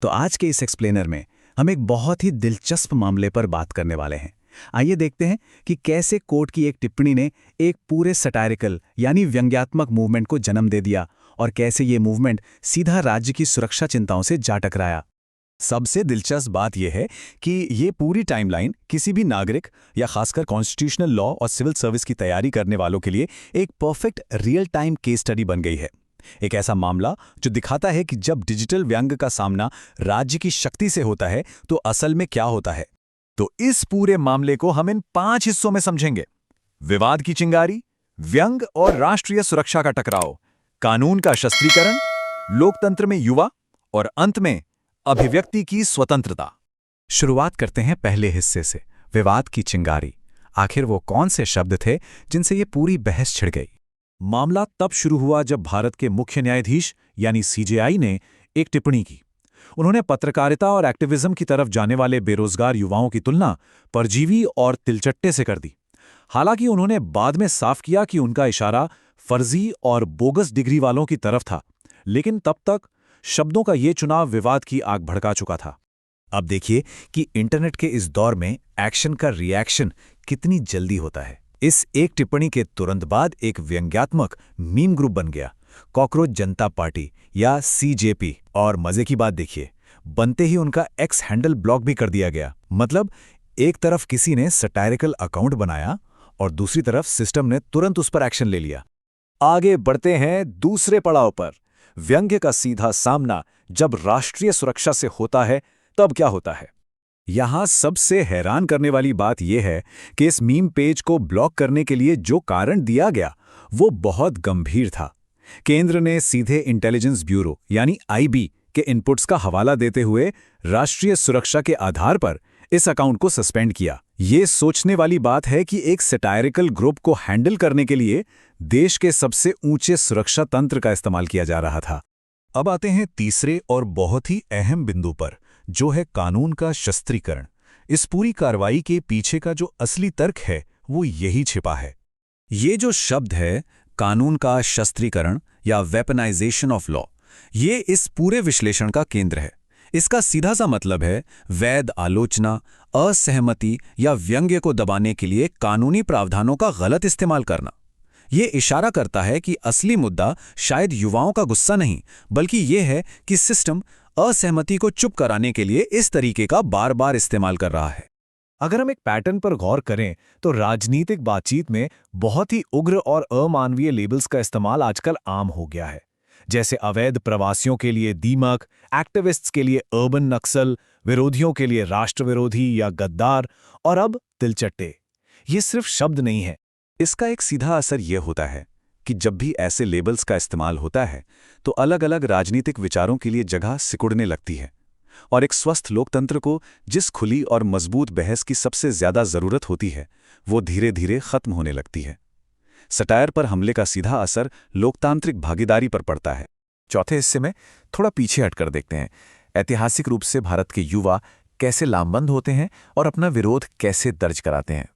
तो आज के इस एक्सप्लेनर में हम एक बहुत ही दिलचस्प मामले पर बात करने वाले हैं। आइए देखते हैं कि कैसे कोर्ट की एक टिप्पणी ने एक पूरे सटायरिकल यानी व्यंग्यात्मक मूवमेंट को जन्म दे दिया और कैसे ये मूवमेंट सीधा राज्य की सुरक्षा चिंताओं से जा टकराया। सबसे दिलचस्प बात यह है कि ये पूरी टाइमलाइन किसी भी नागरिक या खासकर कॉन्स्टिट्यूशनल लॉ और सिविल सर्विस की तैयारी करने वालों के लिए एक perfect real time case study बन गई है। एक ऐसा मामला जो दिखाता है कि जब डिजिटल व्यंग्य का सामना राज्य की शक्ति से होता है तो असल में क्या होता है। तो इस पूरे मामले को हम इन 5 हिस्सों में समझेंगे। विवाद की चिंगारी, व्यंग्य और राष्ट्रीय सुरक्षा का टकराव, कानून का शस्त्रीकरण, लोकतंत्र में युवा और अंत में अभिव्यक्ति की स्वतंत्रता। शुरुआत करते हैं पहले हिस्से से, विवाद की चिंगारी। आखिर वो कौन से शब्द थे जिनसे ये पूरी बहस छिड़ गई। मामला तब शुरू हुआ जब भारत के मुख्य न्यायाधीश यानी सीजेआई ने एक टिप्पणी की। उन्होंने पत्रकारिता और एक्टिविज्म की तरफ जाने वाले बेरोजगार युवाओं की तुलना परजीवी और तिलचट्टे से कर दी। हालांकि उन्होंने बाद में साफ किया कि उनका इशारा फर्जी और बोगस डिग्री वालों की तरफ था, लेकिन तब तक शब्दों का ये चुनाव विवाद की आग भड़का चुका था। अब देखिए कि इंटरनेट के इस दौर में एक्शन का रिएक्शन कितनी जल्दी होता है। इस एक टिप्पणी के तुरंत बाद एक व्यंग्यात्मक मीम ग्रुप बन गया, कॉकरोच जनता पार्टी या सीजेपी। और मजे की बात देखिए, बनते ही उनका एक्स हैंडल ब्लॉक भी कर दिया गया। मतलब एक तरफ किसी ने सटायरिकल अकाउंट बनाया और दूसरी तरफ सिस्टम ने तुरंत उस पर एक्शन ले लिया। आगे बढ़ते हैं दूसरे पड़ाव पर। व्यंग्य का सीधा सामना जब राष्ट्रीय सुरक्षा से होता है तब क्या होता है। यहां सबसे हैरान करने वाली बात यह है कि इस मीम पेज को ब्लॉक करने के लिए जो कारण दिया गया वो बहुत गंभीर था। केंद्र ने सीधे इंटेलिजेंस ब्यूरो यानी आईबी के इनपुट्स का हवाला देते हुए राष्ट्रीय सुरक्षा के आधार पर इस अकाउंट को सस्पेंड किया। ये सोचने वाली बात है कि एक सटायरिकल ग्रुप को हैंडल करने के लिए देश के सबसे ऊंचे सुरक्षा तंत्र का इस्तेमाल किया जा रहा था। अब आते हैं तीसरे और बहुत ही अहम बिंदु पर, जो है कानून का शस्त्रीकरण। इस पूरी कार्रवाई के पीछे का जो असली तर्क है वो यही छिपा है। ये जो शब्द है कानून का शस्त्रीकरण या वेपनाइजेशन ऑफ लॉ, ये इस पूरे विश्लेषण का केंद्र है। इसका सीधा सा मतलब है वैध आलोचना, असहमति या व्यंग्य को दबाने के लिए कानूनी प्रावधानों का गलत इस्तेमाल करना। ये इशारा करता है कि असली मुद्दा शायद युवाओं का गुस्सा नहीं, बल्कि ये है कि सिस्टम असहमति को चुप कराने के लिए इस तरीके का बार बार इस्तेमाल कर रहा है। अगर हम एक पैटर्न पर गौर करें तो राजनीतिक बातचीत में बहुत ही उग्र और अमानवीय लेबल्स का इस्तेमाल आजकल आम हो गया है। जैसे अवैध प्रवासियों के लिए दीमक, एक्टिविस्ट्स के लिए अर्बन नक्सल, विरोधियों के लिए राष्ट्र विरोधी या गद्दार, और अब तिलचट्टे। ये सिर्फ शब्द नहीं है। इसका एक सीधा असर यह होता है कि जब भी ऐसे लेबल्स का इस्तेमाल होता है तो अलग अलग राजनीतिक विचारों के लिए जगह सिकुड़ने लगती है, और एक स्वस्थ लोकतंत्र को जिस खुली और मजबूत बहस की सबसे ज्यादा जरूरत होती है वो धीरे धीरे खत्म होने लगती है। सटायर पर हमले का सीधा असर लोकतांत्रिक भागीदारी पर पड़ता है। चौथे हिस्से में थोड़ा पीछे हटकर देखते हैं ऐतिहासिक रूप से भारत के युवा कैसे लामबंद होते हैं और अपना विरोध कैसे दर्ज कराते हैं।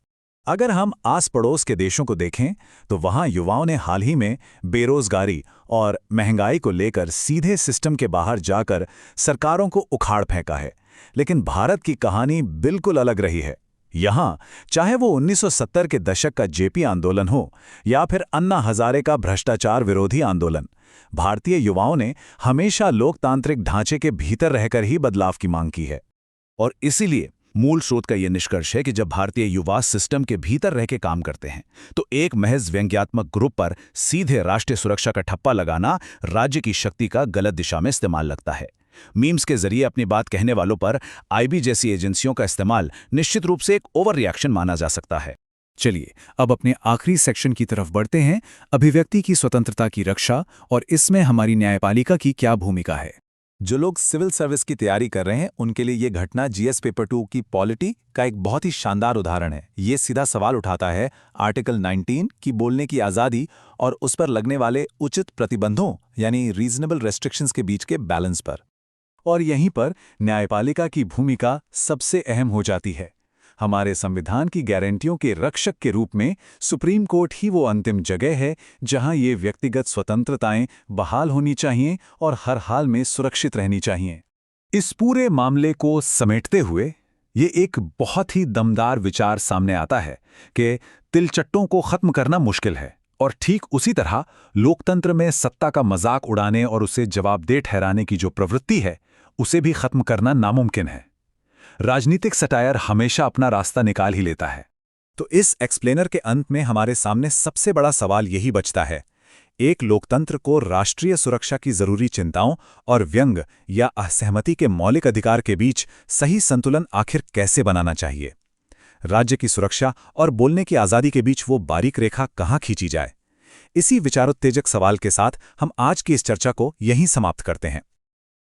अगर हम आस पड़ोस के देशों को देखें तो वहां युवाओं ने हाल ही में बेरोजगारी और महंगाई को लेकर सीधे सिस्टम के बाहर जाकर सरकारों को उखाड़ फेंका है। लेकिन भारत की कहानी बिल्कुल अलग रही है। यहां चाहे वो 1970 के दशक का जेपी आंदोलन हो या फिर अन्ना हजारे का भ्रष्टाचार विरोधी आंदोलन, भारतीय युवाओं ने हमेशा लोकतांत्रिक ढांचे के भीतर रहकर ही बदलाव की मांग की है। और इसीलिए मूल स्रोत का यह निष्कर्ष है कि जब भारतीय युवा सिस्टम के भीतर रह के काम करते हैं तो एक महज व्यंग्यात्मक ग्रुप पर सीधे राष्ट्रीय सुरक्षा का ठप्पा लगाना राज्य की शक्ति का गलत दिशा में इस्तेमाल लगता है। मीम्स के जरिए अपनी बात कहने वालों पर आईबी जैसी एजेंसियों का इस्तेमाल निश्चित रूप से एक ओवर रिएक्शन माना जा सकता है। चलिए अब अपने आखिरी सेक्शन की तरफ बढ़ते हैं, अभिव्यक्ति की स्वतंत्रता की रक्षा, और इसमें हमारी न्यायपालिका की क्या भूमिका है। जो लोग सिविल सर्विस की तैयारी कर रहे हैं उनके लिए ये घटना जीएस पेपर 2 की पॉलिटी का एक बहुत ही शानदार उदाहरण है। ये सीधा सवाल उठाता है आर्टिकल 19 की बोलने की आज़ादी और उस पर लगने वाले उचित प्रतिबंधों यानी रीजनेबल रेस्ट्रिक्शंस के बीच के बैलेंस पर। और यहीं पर न्यायपालिका की भूमिका सबसे अहम हो जाती है। हमारे संविधान की गारंटियों के रक्षक के रूप में सुप्रीम कोर्ट ही वो अंतिम जगह है जहां ये व्यक्तिगत स्वतंत्रताएं बहाल होनी चाहिए और हर हाल में सुरक्षित रहनी चाहिए। इस पूरे मामले को समेटते हुए ये एक बहुत ही दमदार विचार सामने आता है कि तिलचट्टों को खत्म करना मुश्किल है और ठीक उसी तरह लोकतंत्र में सत्ता का मजाक उड़ाने और उसे जवाबदेह ठहराने की जो प्रवृत्ति है उसे भी खत्म करना नामुमकिन है। राजनीतिक सटायर हमेशा अपना रास्ता निकाल ही लेता है। तो इस एक्सप्लेनर के अंत में हमारे सामने सबसे बड़ा सवाल यही बचता है, एक लोकतंत्र को राष्ट्रीय सुरक्षा की जरूरी चिंताओं और व्यंग या असहमति के मौलिक अधिकार के बीच सही संतुलन आखिर कैसे बनाना चाहिए? राज्य की सुरक्षा और बोलने की आज़ादी के बीच वो बारीक रेखा कहाँ खींची जाए? इसी विचारोत्तेजक सवाल के साथ हम आज की इस चर्चा को यहीं समाप्त करते हैं।